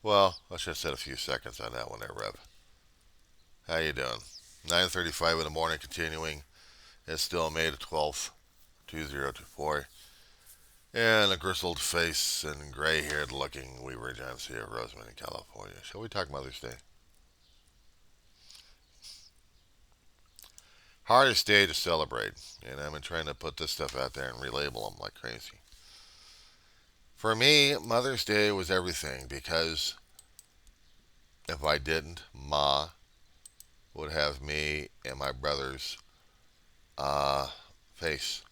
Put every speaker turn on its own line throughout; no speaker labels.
Well, let's just set a few seconds on that one there, Rev. How you doing? 9:35 in the morning, continuing. It's still May the 12th, 2024. And a grizzled face and gray-haired looking Weaver Agency of Roseman in California. Shall we talk Mother's Day? Hardest day to celebrate. And I've been trying to put this stuff out there and relabel them like crazy. For me, Mother's Day was everything because if I didn't, Ma would have me and my brother's uh, face.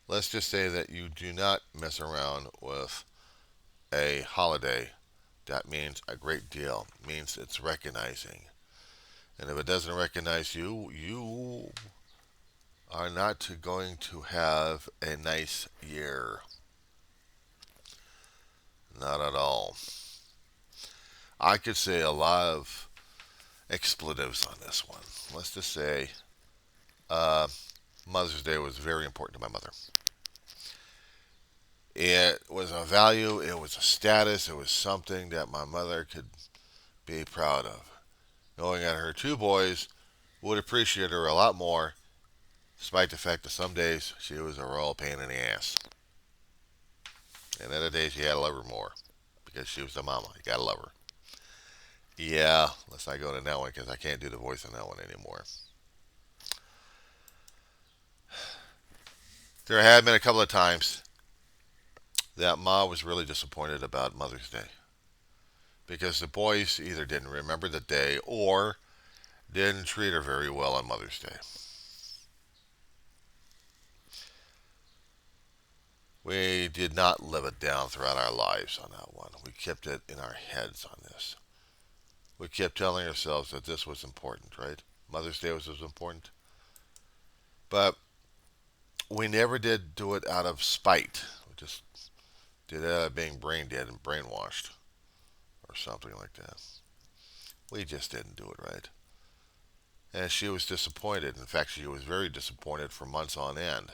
Let's just say that you do not mess around with a holiday. That means a great deal. It means it's recognizing. And if it doesn't recognize you, you are not going to have a nice year. Not at all. I could say a lot of expletives on this one. Let's just say uh, Mother's Day was very important to my mother. It was a value, it was a status, it was something that my mother could be proud of. Knowing that her two boys would appreciate her a lot more, despite the fact that some days she was a royal pain in the ass. And other days you had to love her more because she was the mama. You gotta love her. Yeah, let's not go to that one because I can't do the voice on that one anymore. There had been a couple of times that Ma was really disappointed about Mother's Day because the boys either didn't remember the day or didn't treat her very well on Mother's Day. We did not live it down throughout our lives on that one. We kept it in our heads on this. We kept telling ourselves that this was important, right? Mother's Day was important. But we never did do it out of spite. We just did it out of being brain dead and brainwashed or something like that. We just didn't do it right. And she was disappointed. In fact, she was very disappointed for months on end.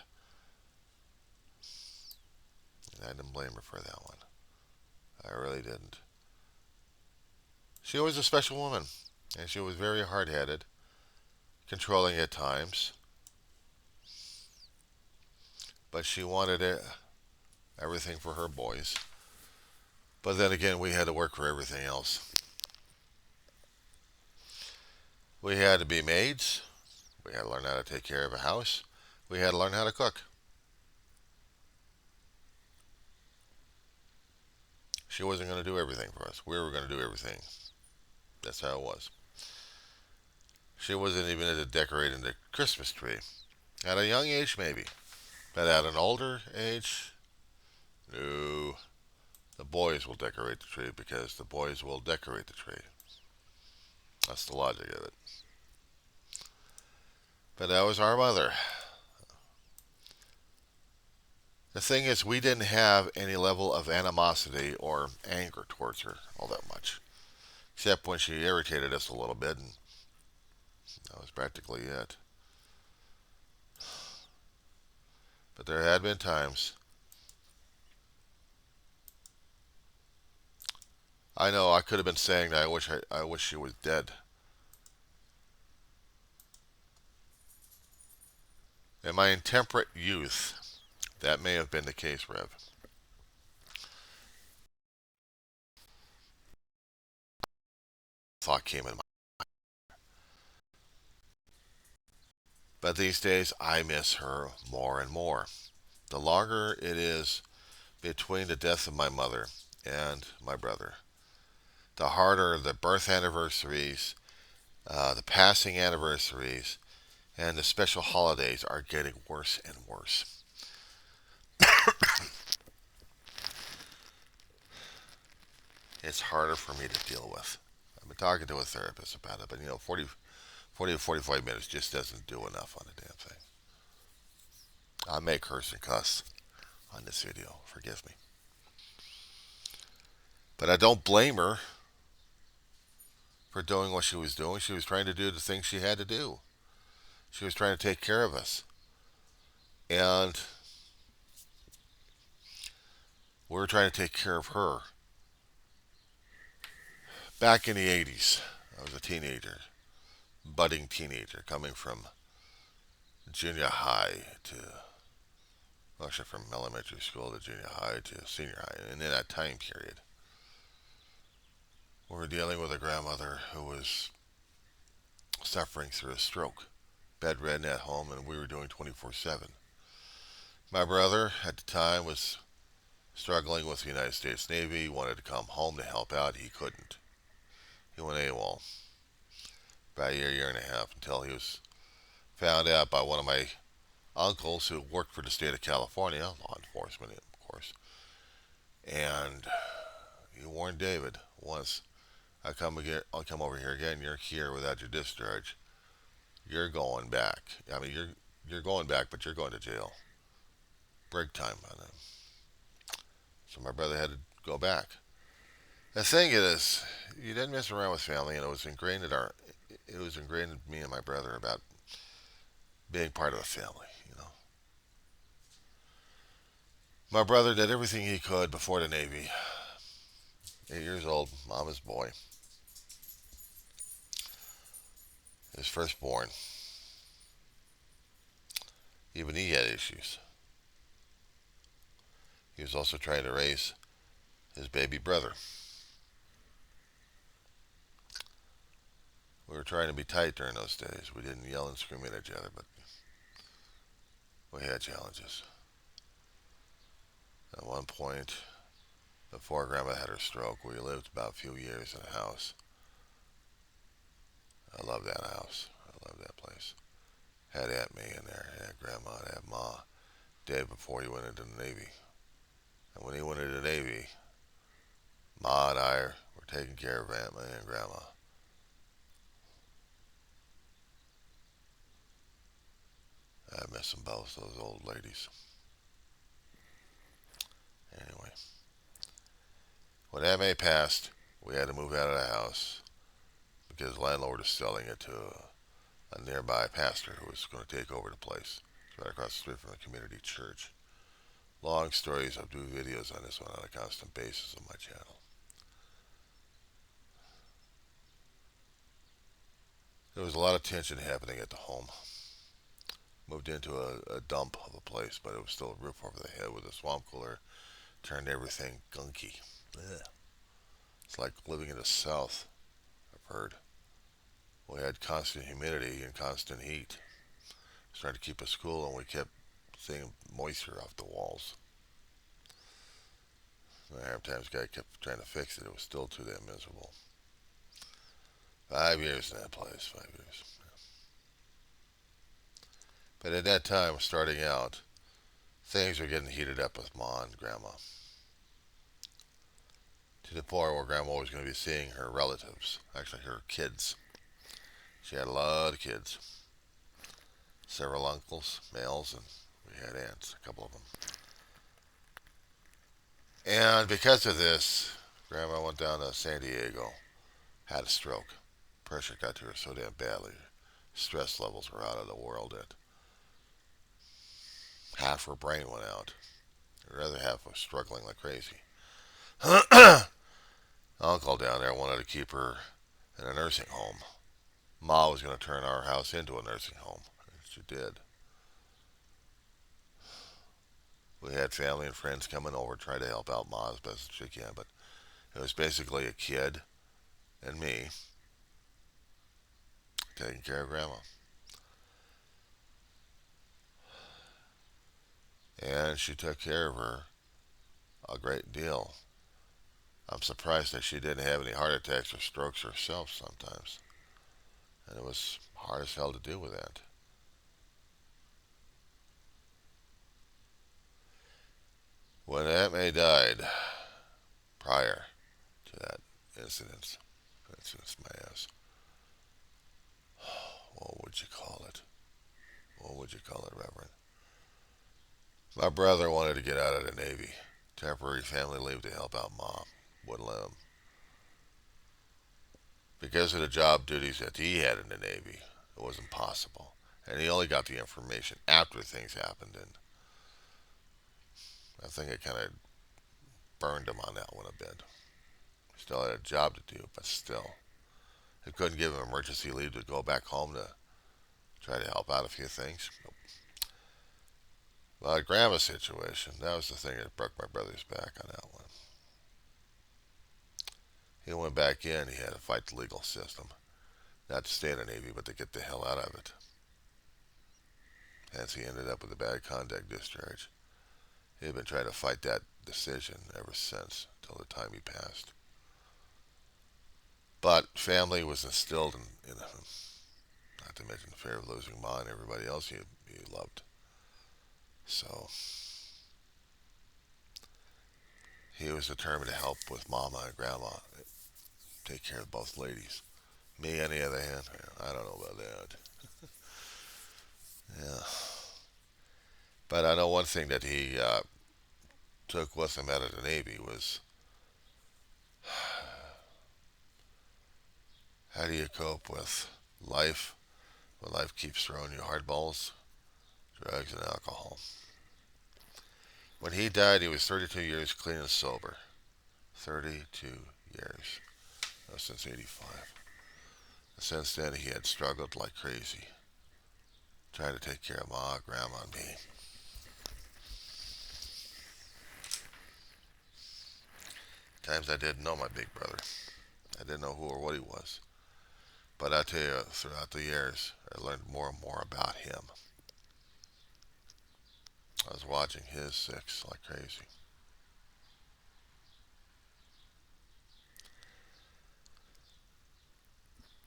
And I didn't blame her for that one. I really didn't. She was a special woman, and she was very hard headed, controlling at times, but she wanted everything for her boys. But then again, we had to work for everything else. We had to be maids. We had to learn how to take care of a house. We had to learn how to cook. She wasn't going to do everything for us. We were going to do everything. That's how it was. She wasn't even into decorating the Christmas tree. At a young age, maybe. But at an older age, no. The boys will decorate the tree because the boys will decorate the tree. That's the logic of it. But that was our mother. The thing is, we didn't have any level of animosity or anger towards her all that much. Except when she irritated us a little bit, and that was practically it. But there had been times. I know I could have been saying that I wish she was dead. In my intemperate youth, that may have been the case, Rev. Thought came in my. But these days, I miss her more and more. The longer it is between the death of my mother and my brother, the harder the birth anniversaries, the passing anniversaries, and the special holidays are getting worse and worse. It's harder for me to deal with. I've been talking to a therapist about it, but 40 to 45 minutes just doesn't do enough on the damn thing. I may curse and cuss on this video. Forgive me. But I don't blame her for doing what she was doing. She was trying to do the things she had to do. She was trying to take care of us. And We were trying to take care of her. Back in the 80s, I was a teenager, budding teenager, coming from junior high to, well, actually from elementary school to junior high to senior high. And in that time period, we were dealing with a grandmother who was suffering through a stroke, bedridden at home, and we were doing 24/7. My brother at the time was struggling with the United States Navy. He wanted to come home to help out. He couldn't. He went AWOL about a year and a half until he was found out by one of my uncles who worked for the state of California, law enforcement, of course. And he warned David once, I'll come over here again. You're here without your discharge. You're going back. I mean, you're going back, but you're going to jail. Break time on him. So my brother had to go back. The thing is, you didn't mess around with family, and it was ingrained in me and my brother about being part of the family. You know, my brother did everything he could before the Navy. 8 years old, mama's boy, his firstborn. Even he had issues. He was also trying to raise his baby brother. We were trying to be tight during those days. We didn't yell and scream at each other, but we had challenges. At one point, before Grandma had her stroke, we lived about a few years in a house. I love that house. I love that place. Had Aunt May in there, had Grandma, had Ma. Dead before he went into the Navy. And when he went into the Navy, Ma and I were taking care of Aunt May and Grandma. I miss them both, those old ladies. Anyway, when Aunt May passed, we had to move out of the house because the landlord was selling it to a nearby pastor who was going to take over the place. It's right across the street from the community church. Long stories. I'll do videos on this one on a constant basis on my channel. There was a lot of tension happening at the home. Moved into a dump of a place, but it was still a roof over the head with a swamp cooler. Turned everything gunky. Ugh. It's like living in the South, I've heard. We had constant humidity and constant heat. It was trying to keep us cool, and we kept seeing moisture off the walls. Half times, guy kept trying to fix it. It was still too damn miserable. 5 years in that place. 5 years. But at that time, starting out, things were getting heated up with Ma and Grandma. To the point where Grandma was going to be seeing her relatives, actually her kids. She had a lot of kids. Several uncles, males, and we had aunts, a couple of them. And because of this, Grandma went down to San Diego, had a stroke. Pressure got to her so damn badly. Stress levels were out of the world. That half her brain went out. The other half was struggling like crazy. Uncle down there wanted to keep her in a nursing home. Ma was going to turn our house into a nursing home. She did. We had family and friends coming over, trying to help out Ma as best as she can, but it was basically a kid and me taking care of Grandma. And she took care of her a great deal. I'm surprised that she didn't have any heart attacks or strokes herself sometimes. And it was hard as hell to deal with that. When Aunt May died, prior to that incident, my ass, what would you call it? What would you call it, Reverend? My brother wanted to get out of the Navy. Temporary family leave to help out Mom. Wouldn't let him. Because of the job duties that he had in the Navy, it wasn't possible. And he only got the information after things happened. And I think it kind of burned him on that one a bit. Still had a job to do, but still. He couldn't give him emergency leave to go back home to try to help out a few things. But Grandma's situation, that was the thing that broke my brother's back on that one. He went back in, he had to fight the legal system. Not to stay in the Navy, but to get the hell out of it. Hence, he ended up with a bad conduct discharge. He had been trying to fight that decision ever since, till the time he passed. But family was instilled in him. Not to mention the fear of losing Ma and everybody else he loved. So, he was determined to help with Mama and Grandma, take care of both ladies. Me, on the other hand, I don't know about that. Yeah. But I know one thing that he took with him out of the Navy was how do you cope with life when life keeps throwing you hardballs, drugs, and alcohol. When he died, he was 32 years clean and sober. 32 years. That was since 85. Since then, he had struggled like crazy, trying to take care of Ma, Grandma, and me. Times I didn't know my big brother. I didn't know who or what he was. But I tell you, throughout the years, I learned more and more about him. I was watching his six like crazy.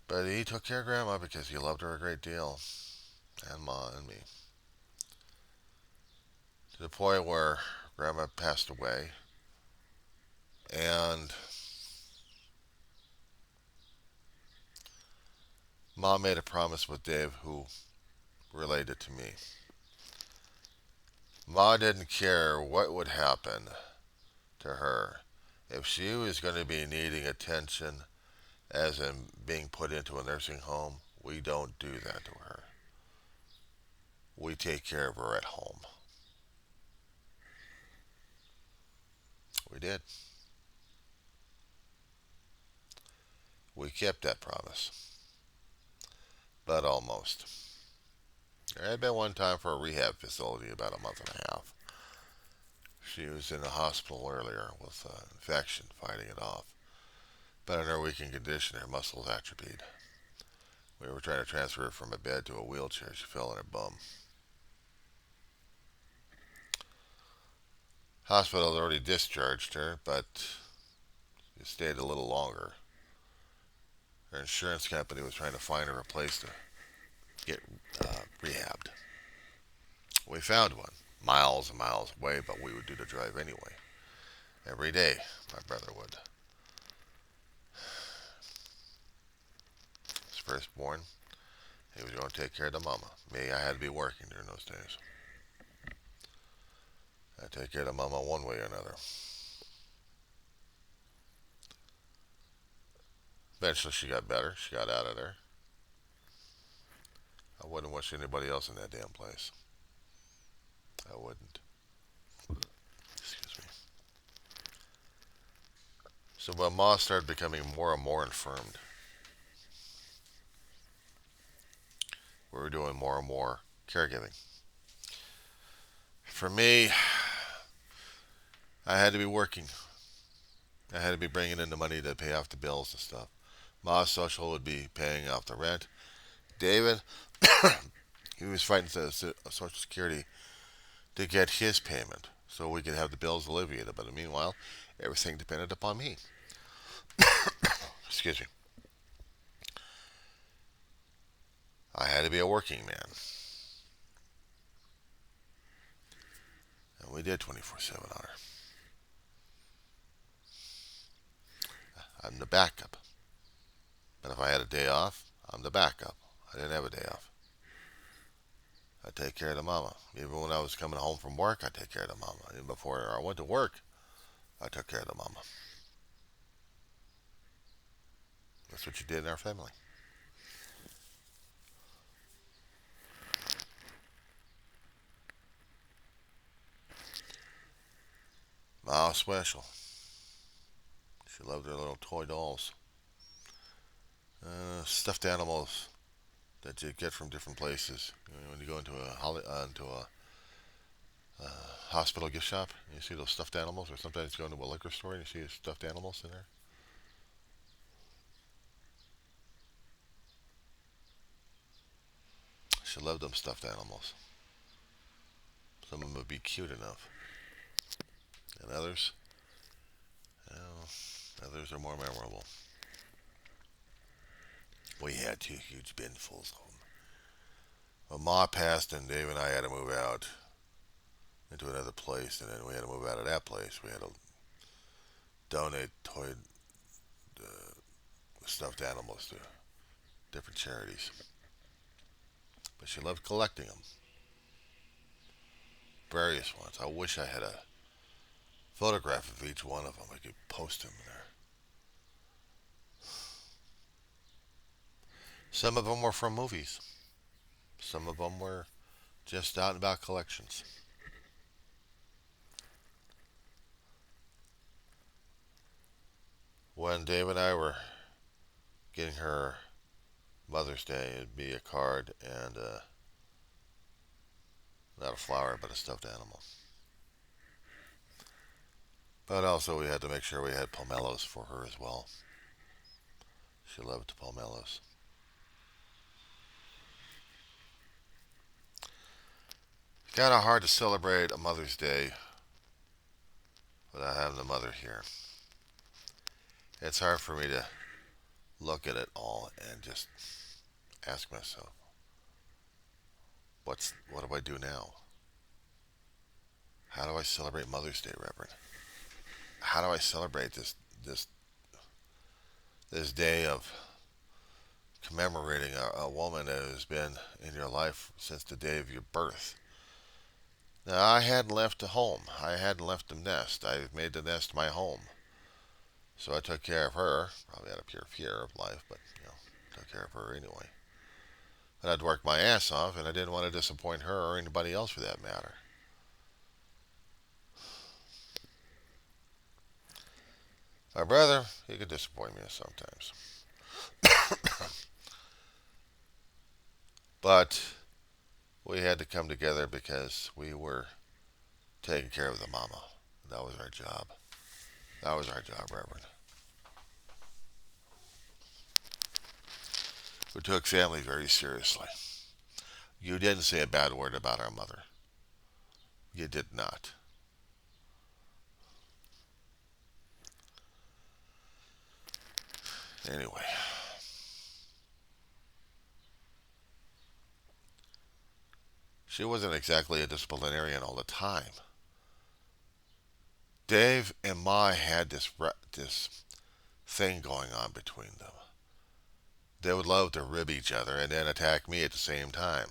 But he took care of Grandma because he loved her a great deal, and Ma and me. To the point where Grandma passed away, and Ma made a promise with Dave, who related to me. Ma didn't care what would happen to her. If she was going to be needing attention, as in being put into a nursing home, we don't do that to her. We take care of her at home. We did. We kept that promise. But almost. There had been one time for a rehab facility about a month and a half. She was in the hospital earlier with infection, fighting it off. But in her weakened condition, her muscles atrophied. We were trying to transfer her from a bed to a wheelchair. She fell on her bum. Hospital had already discharged her, but she stayed a little longer. Her insurance company was trying to find her a place to get rehabbed. We found one, miles and miles away, but we would do the drive anyway. Every day, my brother would. His firstborn, he was going to take care of the mama. Me, I had to be working during those days. I'd take care of the mama one way or another. Eventually, she got better. She got out of there. I wouldn't wish anybody else in that damn place. I wouldn't. Excuse me. So when Ma started becoming more and more infirmed, we were doing more and more caregiving. For me, I had to be working. I had to be bringing in the money to pay off the bills and stuff. Ma's social would be paying off the rent. David, he was fighting Social Security to get his payment so we could have the bills alleviated. But meanwhile, everything depended upon me. Excuse me. I had to be a working man. And we did 24/7 on her. I'm the backup. But if I had a day off, I'm the backup. I didn't have a day off. I take care of the mama. Even when I was coming home from work, I take care of the mama. Even before I went to work, I took care of the mama. That's what you did in our family. Ma was special. She loved her little toy dolls, stuffed animals that you get from different places. When you go into a hospital gift shop, you see those stuffed animals, or sometimes you go into a liquor store and you see stuffed animals in there. She loved them stuffed animals. Some of them would be cute enough, and well, others are more memorable. We had two huge binfuls of them. When Ma passed and Dave and I had to move out into another place, and then we had to move out of that place. We had to donate toy stuffed animals to different charities. But she loved collecting them, various ones. I wish I had a photograph of each one of them. I could post them there. Some of them were from movies. Some of them were just out and about collections. When Dave and I were getting her Mother's Day, it'd be a card and not a flower, but a stuffed animal. But also, we had to make sure we had pomelos for her as well. She loved pomelos. It's kind of hard to celebrate a Mother's Day without having the mother here. It's hard for me to look at it all and just ask myself, what do I do now? How do I celebrate Mother's Day, Reverend? How do I celebrate this this day of commemorating a woman that has been in your life since the day of your birth? Now, I hadn't left the home. I hadn't left the nest. I made the nest my home. So I took care of her. Probably out of pure fear of life, but took care of her anyway. And I'd worked my ass off, and I didn't want to disappoint her or anybody else for that matter. My brother, he could disappoint me sometimes. But we had to come together because we were taking care of the mama. That was our job. That was our job, Reverend. We took family very seriously. You didn't say a bad word about our mother. You did not. Anyway, she wasn't exactly a disciplinarian all the time. Dave and Ma had this thing going on between them. They would love to rib each other and then attack me at the same time.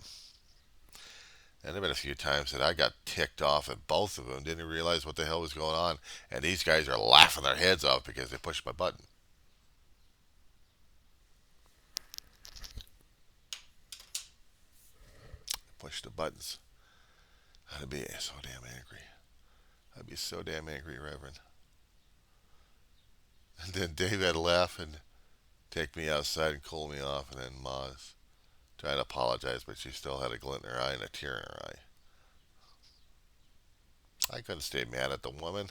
And there have been a few times that I got ticked off at both of them, didn't realize what the hell was going on, and these guys are laughing their heads off because they pushed my button. Push the buttons. I'd be so damn angry. I'd be so damn angry, Reverend. And then Dave had to laugh and take me outside and cool me off, and then Ma's trying to apologize, but she still had a glint in her eye and a tear in her eye. I couldn't stay mad at the woman.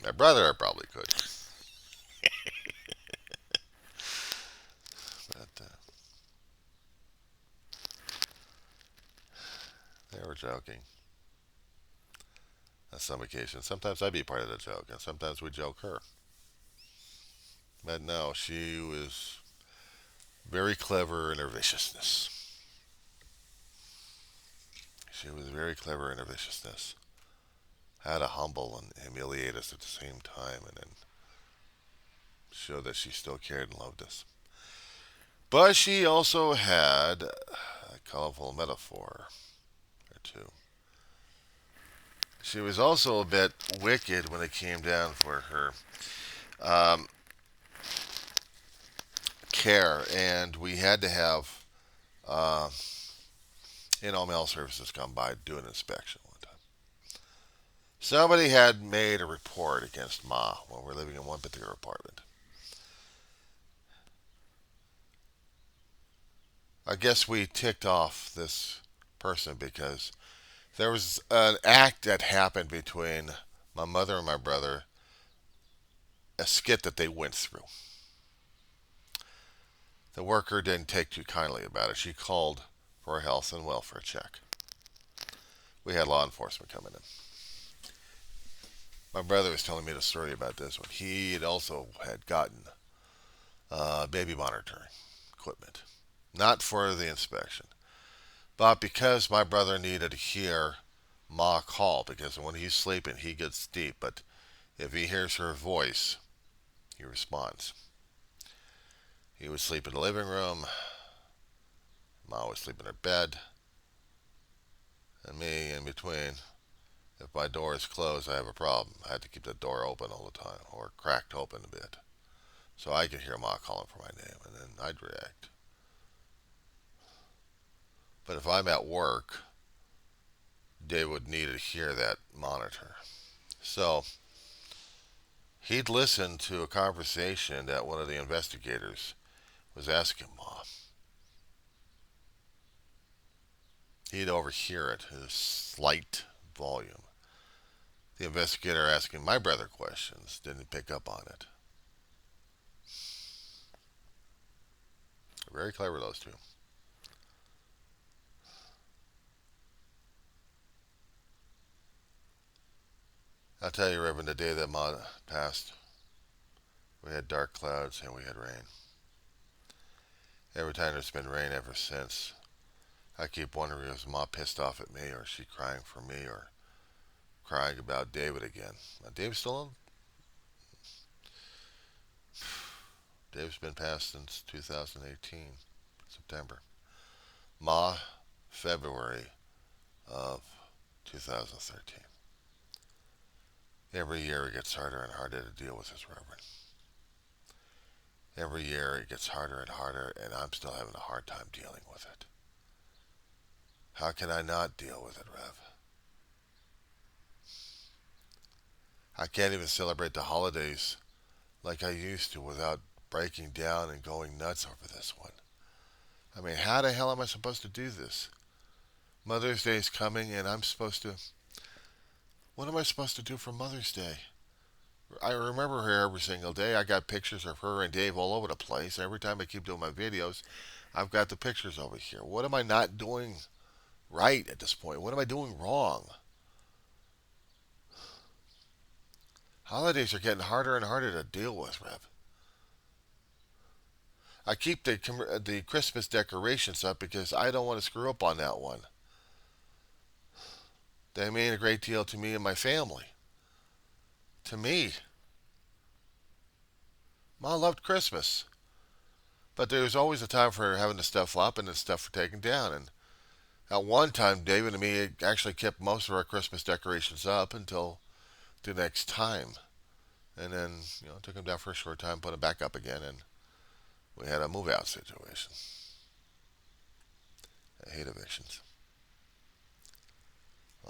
My brother, I probably could. But they were joking on some occasions. Sometimes I'd be part of the joke, and sometimes we'd joke her. But no, she was very clever in her viciousness. She was very clever in her viciousness. How to humble and humiliate us at the same time, and then show that she still cared and loved us. But she also had a colorful metaphor or two. She was also a bit wicked when it came down for her um, care, and we had to have mail services come by to do an inspection one time. Somebody had made a report against Ma when we were living in one particular apartment. I guess we ticked off this person because there was an act that happened between my mother and my brother, a skit that they went through. The worker didn't take too kindly about it. She called for a health and welfare check. We had law enforcement coming in. My brother was telling me the story about this when he had also had gotten baby monitoring equipment, not for the inspection, but because my brother needed to hear Ma call, because when he's sleeping he gets deep, but if he hears her voice, he responds. He would sleep in the living room, Ma would sleep in her bed, and me in between. If my door is closed, I have a problem. I had to keep the door open all the time, or cracked open a bit, so I could hear Ma calling for my name, and then I'd react. But if I'm at work, they would need to hear that monitor. So he'd listen to a conversation that one of the investigators was asking Ma. He'd overhear it in a slight volume. The investigator asking my brother questions didn't pick up on it. Very clever, those two. I'll tell you, Reverend, the day that Ma passed, we had dark clouds and we had rain. Every time there's been rain ever since, I keep wondering, is Ma pissed off at me, or is she crying for me, or crying about David again? Dave's still on. Dave's been passed since 2018, September. Ma, February of 2013. Every year it gets harder and harder to deal with this, Reverend. Every year it gets harder and harder, and I'm still having a hard time dealing with it. How can I not deal with it, Rev? I can't even celebrate the holidays like I used to without breaking down and going nuts over this one. I mean, how the hell am I supposed to do this? Mother's Day is coming, and I'm supposed to. What am I supposed to do for Mother's Day? I remember her every single day. I got pictures of her and Dave all over the place. Every time I keep doing my videos, I've got the pictures over here. What am I not doing right at this point? What am I doing wrong? Holidays are getting harder and harder to deal with, Rev. I keep the Christmas decorations up because I don't want to screw up on that one. They mean a great deal to me and my family. To me, Ma loved Christmas, but there was always a time for having the stuff up and the stuff for taking down. And at one time, David and me actually kept most of our Christmas decorations up until the next time, and then took them down for a short time, put them back up again, and we had a move out situation. I hate evictions.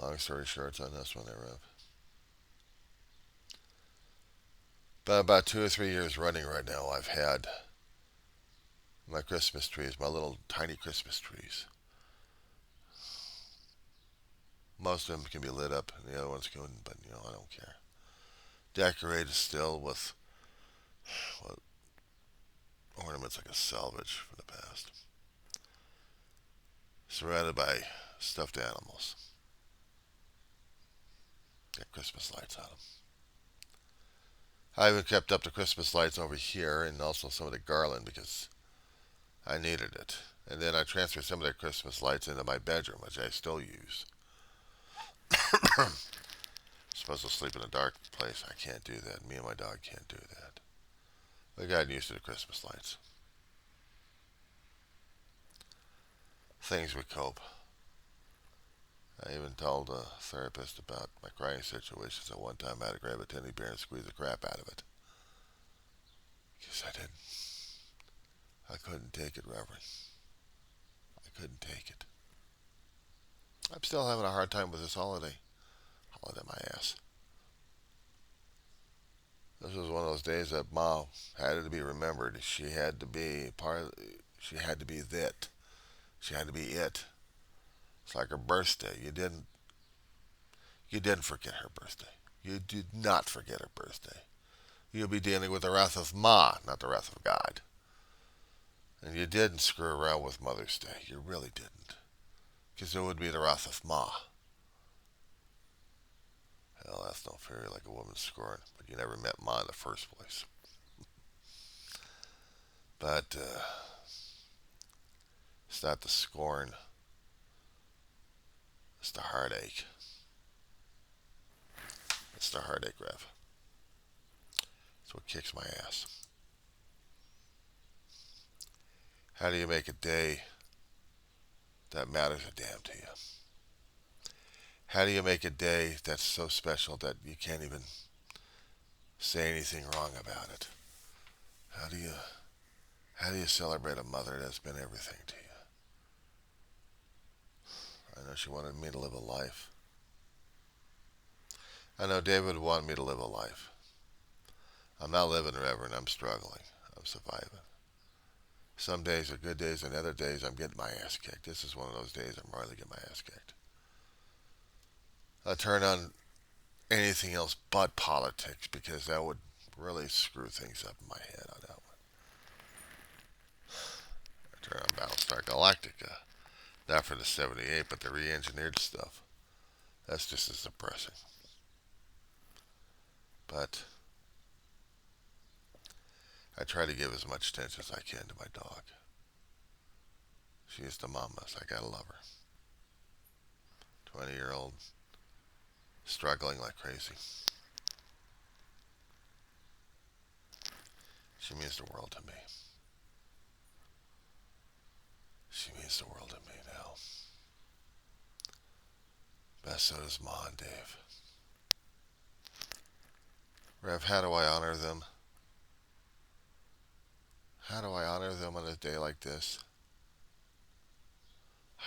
Long story short, it's on this one there, Rev. But about 2 or 3 years running right now, I've had my Christmas trees, my little tiny Christmas trees. Most of them can be lit up, and the other ones couldn't, but I don't care. Decorated still with what, ornaments like a salvage from the past. Surrounded by stuffed animals. Got Christmas lights on them. I even kept up the Christmas lights over here and also some of the garland because I needed it. And then I transferred some of the Christmas lights into my bedroom, which I still use. Supposed to sleep in a dark place. I can't do that. Me and my dog can't do that. I got used to the Christmas lights. Things we cope. I even told a therapist about my crying situations. At one time, I had to grab a teddy bear and squeeze the crap out of it. Because I couldn't take it, Reverend. I couldn't take it. I'm still having a hard time with this holiday. falling in my ass. This was one of those days that Mom had to be remembered. She had to be part. She had to be that. She had to be it. It's like her birthday. You didn't forget her birthday. You did not forget her birthday. You'll be dealing with the wrath of Ma, not the wrath of God. And you didn't screw around with Mother's Day. You really didn't. Because it would be the wrath of Ma. Hell, that's no fair like a woman scorn. But you never met Ma in the first place. But it's not the scorn. It's the heartache. It's the heartache, Rev. It's what kicks my ass. How do you make a day that matters a damn to you? How do you make a day that's so special that you can't even say anything wrong about it? How do you how do you celebrate a mother that's been everything to you? I know she wanted me to live a life. I know David would want me to live a life. I'm not living, Reverend. I'm struggling. I'm surviving. Some days are good days, and other days I'm getting my ass kicked. This is one of those days I'm really getting my ass kicked. I turn on anything else but politics because that would really screw things up in my head on that one. I turn on Battlestar Galactica. Not for the 78, but the re-engineered stuff. That's just as depressing. But I try to give as much attention as I can to my dog. She is the mama, so I gotta love her. 20-year-old, struggling like crazy. She means the world to me. She means the world to me now. Best so does Ma and Dave. Rev, how do I honor them? How do I honor them on a day like this?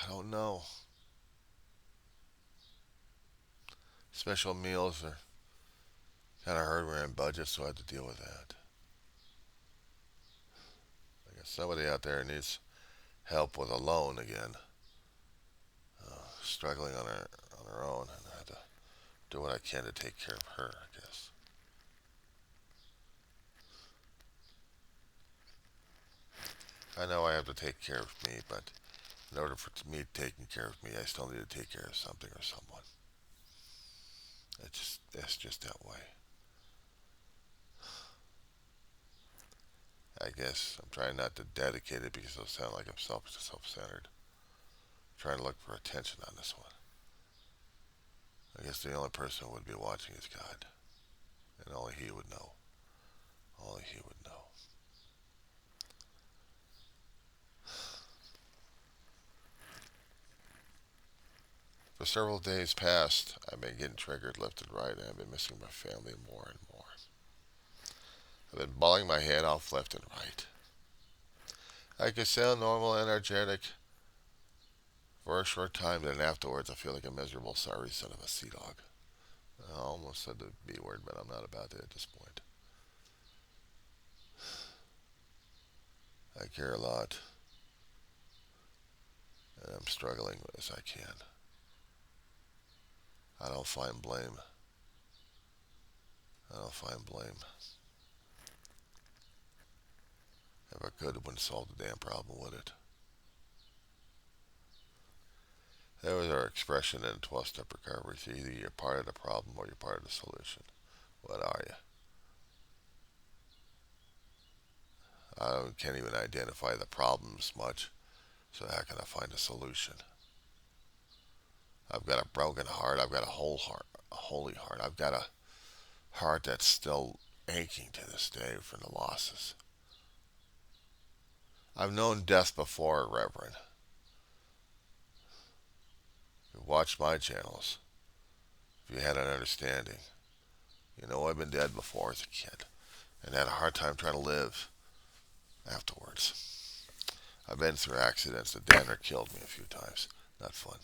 I don't know. Special meals are kind of hard. We're in budget, so I have to deal with that. I guess somebody out there needs help with a loan again. Struggling on her own, and I have to do what I can to take care of her, I guess. I know I have to take care of me, but in order for me taking care of me, I still need to take care of something or someone. It's just that way. I guess I'm trying not to dedicate it because it'll sound like I'm self-centered. I'm trying to look for attention on this one. I guess the only person who would be watching is God, and only He would know. Only He would know. For several days past, I've been getting triggered left and right, and I've been missing my family more and more. I've been bawling my head off left and right. I can sound normal, energetic for a short time, then afterwards I feel like a miserable, sorry son of a sea dog. I almost said the B word, but I'm not about to at this point. I care a lot, and I'm struggling as I can. I don't find blame. I don't find blame. If I could, it wouldn't solve the damn problem, would it? That was our expression in 12-step recovery. So either you're part of the problem or you're part of the solution. What are you? I can't even identify the problems much, so how can I find a solution? I've got a broken heart. I've got a whole heart, a holy heart. I've got a heart that's still aching to this day from the losses. I've known death before, Reverend. If you watch my channels, if you had an understanding, you know I've been dead before as a kid and had a hard time trying to live afterwards. I've been through accidents that damn near killed me a few times. Not fun.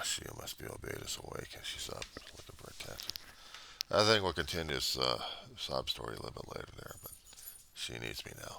She must be Boebert is awake and she's up looking for attention. I think we'll continue this sob story a little bit later there, but she needs me now.